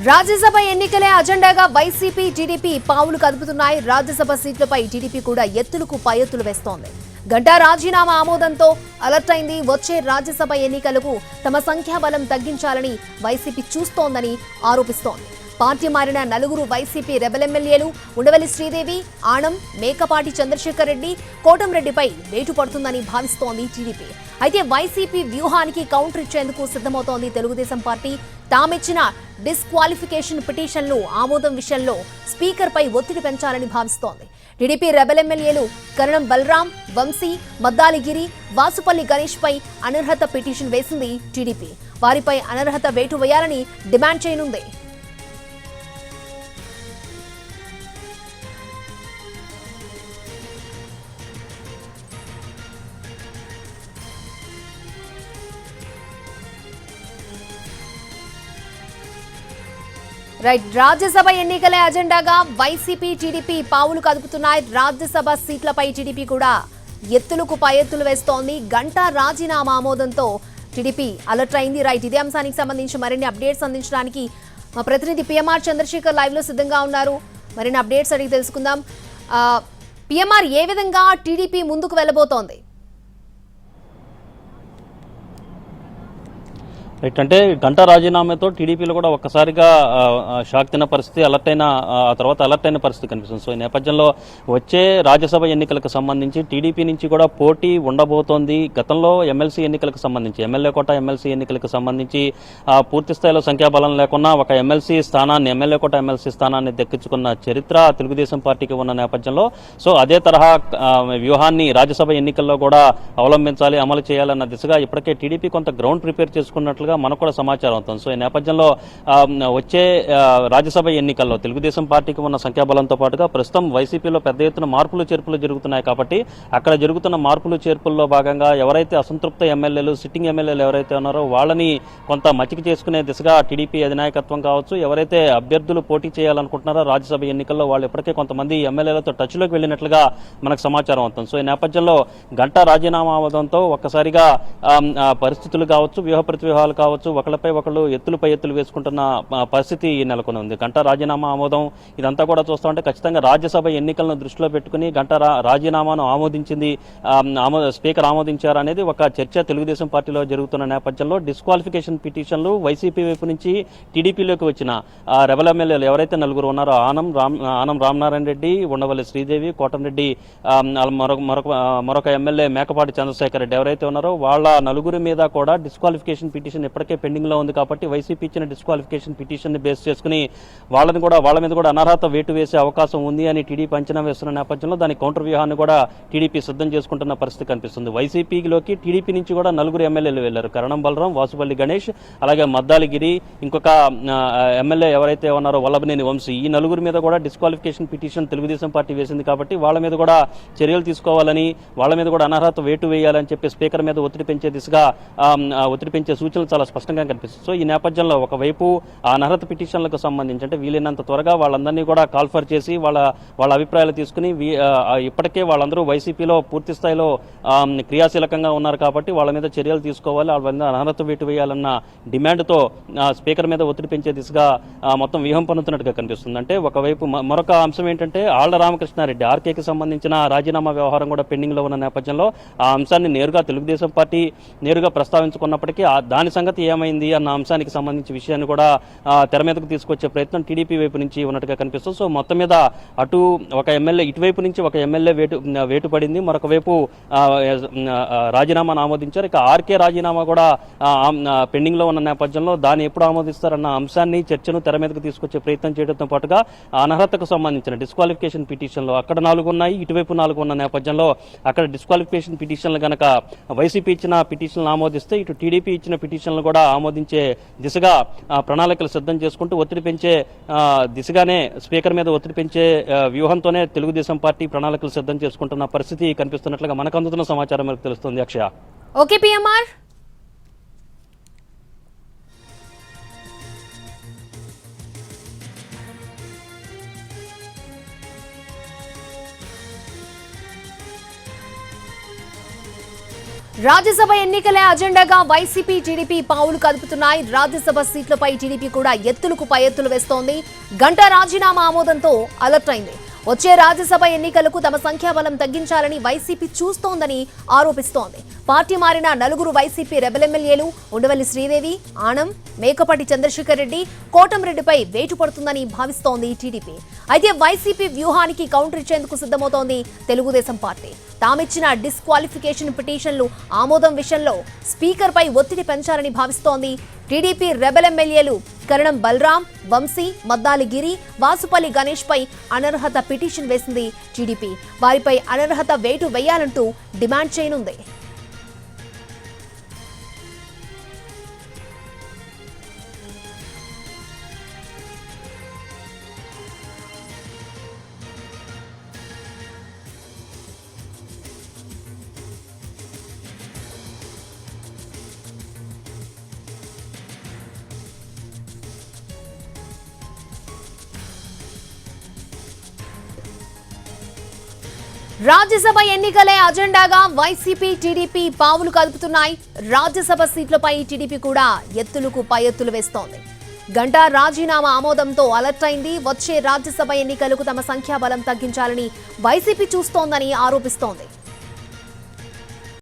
రాజ్యసభ ఎన్నికలే అజెండాగా వైసీపీ టీడీపీ పావులు కదుపుతున్నాయి. రాజ్యసభ సీట్లపై టీడీపీ కూడా ఎత్తులకు పై ఎత్తులు వేస్తోంది. గంటా రాజీనామా ఆమోదంతో అలర్ట్ అయింది. వచ్చే రాజ్యసభ ఎన్నికలకు తమ సంఖ్యాబలం తగ్గించాలని వైసీపీ చూస్తోందని ఆరోపిస్తోంది. పార్టీ మారిన నలుగురు వైసీపీ రెబల్ ఎమ్మెల్యేలు ఉండవల్లి శ్రీదేవి, ఆనం, మేకపాటి చంద్రశేఖర్ రెడ్డి, కోటంరెడ్డిపై వేటు పడుతుందని భావిస్తోంది టీడీపీ. అయితే వైసీపీ వ్యూహానికి కౌంటర్ ఇచ్చేందుకు సిద్ధమవుతోంది తెలుగుదేశం పార్టీ. తామిచ్చిన డిస్క్వాలిఫికేషన్ పిటిషన్లు ఆమోదం విషయంలో స్పీకర్పై ఒత్తిడి పెంచాలని భావిస్తోంది. టీడీపీ రెబల్ ఎమ్మెల్యేలు కరణం బలరాం, వంశీ, మద్దాలిగిరి, వాసుపల్లి గణేష్ పై అనర్హత పిటిషన్ వేసింది టీడీపీ. వారిపై అనర్హత వేటు వేయాలని డిమాండ్ చేయనుంది. రైట్, రాజ్యసభ ఎన్నికలే అజెండాగా వైసీపీ టీడీపీ పావులు కదుపుతున్నాయి. రాజ్యసభ సీట్లపై టీడీపీ కూడా ఎత్తులకు పై ఎత్తులు వేస్తోంది. గంటా రాజీనామా ఆమోదంతో టీడీపీ అలర్ట్ అయింది. రైట్, ఇదే అంశానికి సంబంధించి మరిన్ని అప్డేట్స్ అందించడానికి మా ప్రతినిధి పిఎంఆర్ చంద్రశేఖర్ లైవ్ లో సిద్ధంగా ఉన్నారు. మరిన్ని అప్డేట్స్ అడిగి తెలుసుకుందాం. పిఎంఆర్, ఏ విధంగా టీడీపీ ముందుకు వెళ్ళబోతోంది? రైట్, అంటే గంటా రాజీనామాతో టీడీపీలో కూడా ఒక్కసారిగా షాక్ తిన్న పరిస్థితి, అలర్ట్ అయిన ఆ తర్వాత అలర్ట్ అయిన పరిస్థితి కనిపిస్తుంది. సో ఈ నేపథ్యంలో వచ్చే రాజ్యసభ ఎన్నికలకు సంబంధించి టీడీపీ నుంచి కూడా పోటీ ఉండబోతోంది. గతంలో ఎమ్మెల్సీ ఎన్నికలకు సంబంధించి, ఎమ్మెల్యే కోట ఎమ్మెల్సీ ఎన్నికలకు సంబంధించి పూర్తి స్థాయిలో సంఖ్యాబలం లేకున్నా ఒక ఎమ్మెల్సీ స్థానాన్ని, ఎమ్మెల్యే కోట ఎమ్మెల్సీ స్థానాన్ని దక్కించుకున్న చరిత్ర తెలుగుదేశం పార్టీకి ఉన్న నేపథ్యంలో సో అదే తరహా వ్యూహాన్ని రాజ్యసభ ఎన్నికల్లో కూడా అవలంబించాలి, అమలు చేయాలన్న దిశగా ఇప్పటికే టీడీపీ కొంత గ్రౌండ్ ప్రిపేర్ చేసుకున్నట్లుగా మనకు కూడా సమాచారం అవుతుంది. సో ఈ నేపథ్యంలో వచ్చే రాజ్యసభ ఎన్నికల్లో తెలుగుదేశం పార్టీకి ఉన్న సంఖ్యాబలంతో పాటుగా ప్రస్తుతం వైసీపీలో పెద్ద ఎత్తున మార్పులు చేర్పులు జరుగుతున్నాయి. కాబట్టి అక్కడ జరుగుతున్న మార్పులు చేర్పుల్లో భాగంగా ఎవరైతే అసంతృప్త ఎమ్మెల్యేలు, సిట్టింగ్ ఎమ్మెల్యేలు ఎవరైతే ఉన్నారో వాళ్ళని కొంత మచ్చిక చేసుకునే దిశగా టీడీపీ అధినాయకత్వం కావచ్చు, ఎవరైతే అభ్యర్థులు పోటీ చేయాలనుకుంటున్నారో రాజ్యసభ ఎన్నికల్లో వాళ్ళు ఇప్పటికే కొంతమంది ఎమ్మెల్యేలతో టచ్లోకి వెళ్ళినట్లుగా మనకు సమాచారం అవుతుంది. సో ఈ నేపథ్యంలో గంటా రాజీనామా అవడంతో ఒక్కసారిగా పరిస్థితులు కావచ్చు, వ్యూహ ప్రతివ్యూహాలు కావచ్చు, ఒకళ్ళపై ఒకళ్ళు ఎత్తులపై ఎత్తులు వేసుకుంటున్న పరిస్థితి నెలకొని ఉంది. గంటా రాజీనామా ఆమోదం ఇదంతా కూడా చూస్తూ ఉంటే ఖచ్చితంగా రాజ్యసభ ఎన్నికలను దృష్టిలో పెట్టుకుని గంటా రాజీనామాను ఆమోదించింది, స్పీకర్ ఆమోదించారు అనేది ఒక చర్చ తెలుగుదేశం పార్టీలో జరుగుతున్న నేపథ్యంలో డిస్క్వాలిఫికేషన్ పిటిషన్లు వైసీపీ వైపు నుంచి టీడీపీలోకి వచ్చిన రెబల్ ఎమ్మెల్యేలు ఎవరైతే నలుగురు ఉన్నారో ఆనం రామనారాయణ రెడ్డి, ఉండవల్లి శ్రీదేవి, కోటంరెడ్డి, మరొక ఎమ్మెల్యే మేకపాటి చంద్రశేఖర్ రెడ్డి ఎవరైతే ఉన్నారో వాళ్ళ నలుగురి మీద కూడా డిస్క్వాలిఫికేషన్ పిటిషన్ ఇప్పటికే పెండింగ్ లో ఉంది. కాబట్టి వైసీపీ ఇచ్చిన డిస్క్వాలిఫికేషన్ పిటిషన్ ని బేస్ చేసుకుని వాళ్ళ మీద కూడా అనర్హత వేటు వేసే అవకాశం ఉంది అని టీడీపీ అంచనా వేస్తున్న నేపథ్యంలో దాని కౌంటర్ వ్యూహాన్ని కూడా టీడీపీ సిద్ధం చేసుకుంటున్న పరిస్థితి కనిపిస్తుంది. వైసీపీలోకి టీడీపీ నుంచి కూడా నలుగురు ఎమ్మెల్యేలు వెళ్లారు. కరణం బలరాం, వాసుపల్లి గణేష్, అలాగే మద్దాలిగిరి, ఇంకొక ఎమ్మెల్యే ఎవరైతే ఉన్నారో వల్లభనేని వంశీ, ఈ నలుగురి మీద కూడా డిస్క్వాలిఫికేషన్ పిటిషన్ తెలుగుదేశం పార్టీ వేసింది. కాబట్టి వాళ్ళ మీద కూడా చర్యలు తీసుకోవాలని, వాళ్ళ మీద కూడా అనర్హత వేటు వేయాలని చెప్పి స్పీకర్ మీద ఒత్తిడి పెంచే దిశగా ఒత్తిడి పెంచే సూచనలు చాలా స్పష్టంగా కనిపిస్తుంది. సో ఈ నేపథ్యంలో ఒకవైపు ఆ అనర్హత పిటిషన్లకు సంబంధించి అంటే వీలైనంత త్వరగా వాళ్ళందరినీ కూడా కాల్ఫర్ చేసి వాళ్ళ అభిప్రాయాలు తీసుకుని ఇప్పటికే వాళ్ళందరూ వైసీపీలో పూర్తి స్థాయిలో క్రియాశీలకంగా ఉన్నారు. కాబట్టి వాళ్ళ మీద చర్యలు తీసుకోవాలి, వాళ్ళ మీద అనర్హత వేటు వేయాలన్న డిమాండ్తో స్పీకర్ మీద ఒత్తిడి పెంచే దిశగా మొత్తం వ్యూహం పన్నుతున్నట్టుగా కనిపిస్తుంది. అంటే ఒకవైపు మరొక అంశం ఏంటంటే ఆళ్ల రామకృష్ణారెడ్డి ఆర్కేకి సంబంధించిన రాజీనామా వ్యవహారం కూడా పెండింగ్ లో ఉన్న నేపథ్యంలో ఆ అంశాన్ని నేరుగా తెలుగుదేశం పార్టీ నేరుగా ప్రస్తావించుకున్నప్పటికీ దాని సంగతి ఏమైంది అన్న అంశానికి సంబంధించి విషయాన్ని కూడా తెర మీదకు తీసుకొచ్చే ప్రయత్నం టీడీపీ వైపు నుంచి ఉన్నట్టుగా కనిపిస్తుంది. సో మొత్తం మీద అటు ఒక ఎమ్మెల్యే, ఇటువైపు నుంచి ఒక ఎమ్మెల్యే వేటు పడింది, మరొక వైపు రాజీనామాను ఆమోదించారు. ఇక ఆర్కే రాజీనామా కూడా పెండింగ్ లో ఉన్న నేపథ్యంలో దాన్ని ఎప్పుడు ఆమోదిస్తారన్న అంశాన్ని, చర్చను తెర మీదకు తీసుకొచ్చే ప్రయత్నం చేయడంతో పాటుగా అనర్హతకు సంబంధించిన డిస్క్వాలిఫికేషన్ పిటిషన్లు అక్కడ 4 ఉన్నాయి, ఇటువైపు 4 ఉన్న నేపథ్యంలో అక్కడ డిస్క్వాలిఫికేషన్ పిటిషన్లు కనుక వైసీపీ ఇచ్చిన పిటిషన్లు ఆమోదిస్తే ఇటు టీడీపీ ఇచ్చిన పిటిషన్లు కూడా ఆమోదించే దిశగా ప్రణాళికలు సిద్ధం చేసుకుంటూ ఒత్తిడి పెంచే దిశగానే స్పీకర్ మీద ఒత్తిడి పెంచే వ్యూహంతోనే తెలుగుదేశం పార్టీ ప్రణాళికలు సిద్ధం చేసుకుంటున్న పరిస్థితి కనిపిస్తున్నట్లుగా మనకు అందుతున్న సమాచారం మనకు తెలుస్తుంది. అక్షయ. Okay PMR. రాజ్యసభ ఎన్నికలే అజెండాగా వైసీపీ టీడీపీ పావులు కదుపుతున్నాయి. రాజ్యసభ సీట్లపై టీడీపీ కూడా ఎత్తులకు పై ఎత్తులు వేస్తోంది. గంటా రాజీనామా ఆమోదంతో అలర్ట్ అయింది. వచ్చే రాజ్యసభ ఎన్నికలకు తమ సంఖ్యాబలం తగ్గించాలని వైసీపీ చూస్తోందని ఆరోపిస్తోంది. పార్టీ మారిన నలుగురు వైసీపీ రెబెల్ ఎమ్మెల్యేలు ఉండవల్లి శ్రీదేవి, ఆనం, మేకపాటి చంద్రశేఖర్ రెడ్డి, కోటంరెడ్డిపై వేటు పడుతుందని భావిస్తోంది టీడీపీ. అయితే వైసీపీ వ్యూహానికి కౌంటర్ ఇచ్చేందుకు సిద్ధమవుతోంది తెలుగుదేశం పార్టీ. తామిచ్చిన డిస్క్వాలిఫికేషన్ పిటిషన్లు ఆమోదం విషయంలో స్పీకర్పై ఒత్తిడి పెంచాలని భావిస్తోంది. టీడీపీ రెబెల్ ఎమ్మెల్యేలు కరణం బలరాం, వంశీ, మద్దాలి గిరి, వాసుపల్లి గణేష్ పై అనర్హత పిటిషన్ వేసింది టీడీపీ. వారిపై అనర్హత వేటు వేయాలంటూ డిమాండ్ చేయనుంది. రాజ్యసభ ఎన్నికలే అజెండాగా వైసీపీ టీడీపీ పావులు కదుపుతున్నాయి. రాజ్యసభ సీట్లపై టీడీపీ కూడా ఎత్తులకు పై ఎత్తులు వేస్తోంది. గంటా రాజీనామా ఆమోదంతో అలర్ట్ అయింది. వచ్చే రాజ్యసభ ఎన్నికలకు తమ సంఖ్యాబలం తగ్గించాలని వైసీపీ చూస్తోందని ఆరోపిస్తోంది.